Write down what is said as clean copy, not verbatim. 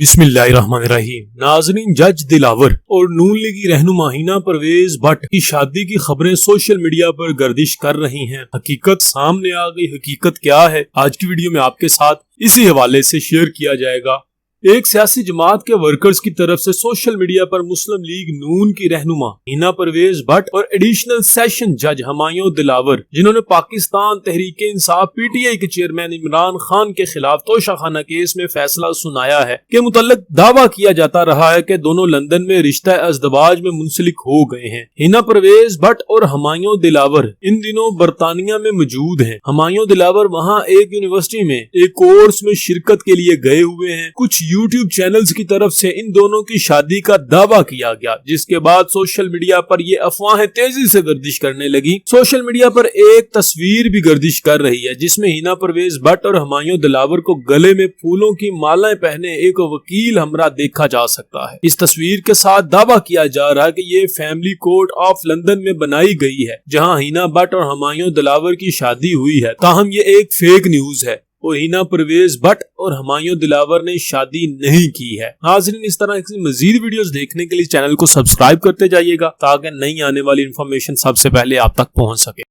बिस्मिल्लाहिर्रहमानिर्रहीम। नाज़रीन, जज दिलावर और नून लीगी रहनुमा हिना परवेज भट्ट की शादी की खबरें सोशल मीडिया पर गर्दिश कर रही हैं। हकीकत सामने आ गई। हकीकत क्या है, आज की वीडियो में आपके साथ इसी हवाले से शेयर किया जाएगा। एक सियासी जमात के वर्कर्स की तरफ से सोशल मीडिया पर मुस्लिम लीग नून की रहनुमा हिना परवेज भट्ट और एडिशनल सेशन जज हुमायूं दिलावर, जिन्होंने पाकिस्तान तहरीक इंसाफ पीटीआई के चेयरमैन इमरान खान के खिलाफ तोशाखाना केस में फैसला सुनाया है के मुतल्लिक दावा किया जाता रहा है कि दोनों लंदन में रिश्ता अज़दवाज में मुंसलिक हो गए हैं। हिना परवेज भट्ट और हुमायूं दिलावर इन दिनों बरतानिया में मौजूद हैं। हुमायूं दिलावर वहाँ एक यूनिवर्सिटी में एक कोर्स में शिरकत के लिए गए हुए हैं। कुछ यूट्यूब चैनल्स की तरफ से इन दोनों की शादी का दावा किया गया, जिसके बाद सोशल मीडिया पर ये अफवाहें तेजी से गर्दिश करने लगी। सोशल मीडिया पर एक तस्वीर भी गर्दिश कर रही है जिसमें हिना परवेज भट्ट और हुमायूं दिलावर को गले में फूलों की मालाएं पहने एक वकील हमरा देखा जा सकता है। इस तस्वीर के साथ दावा किया जा रहा है कि ये फैमिली कोर्ट ऑफ लंदन में बनाई गई है, जहां हिना भट्ट और हुमायूं दिलावर की शादी हुई है। ताहम ये एक फेक न्यूज है और हिना परवेज भट्ट और हुमायूं दिलावर ने शादी नहीं की है। नाज़रीन, इस तरह की मजीद वीडियोस देखने के लिए चैनल को सब्सक्राइब करते जाइएगा ताकि नई आने वाली इंफॉर्मेशन सबसे पहले आप तक पहुंच सके।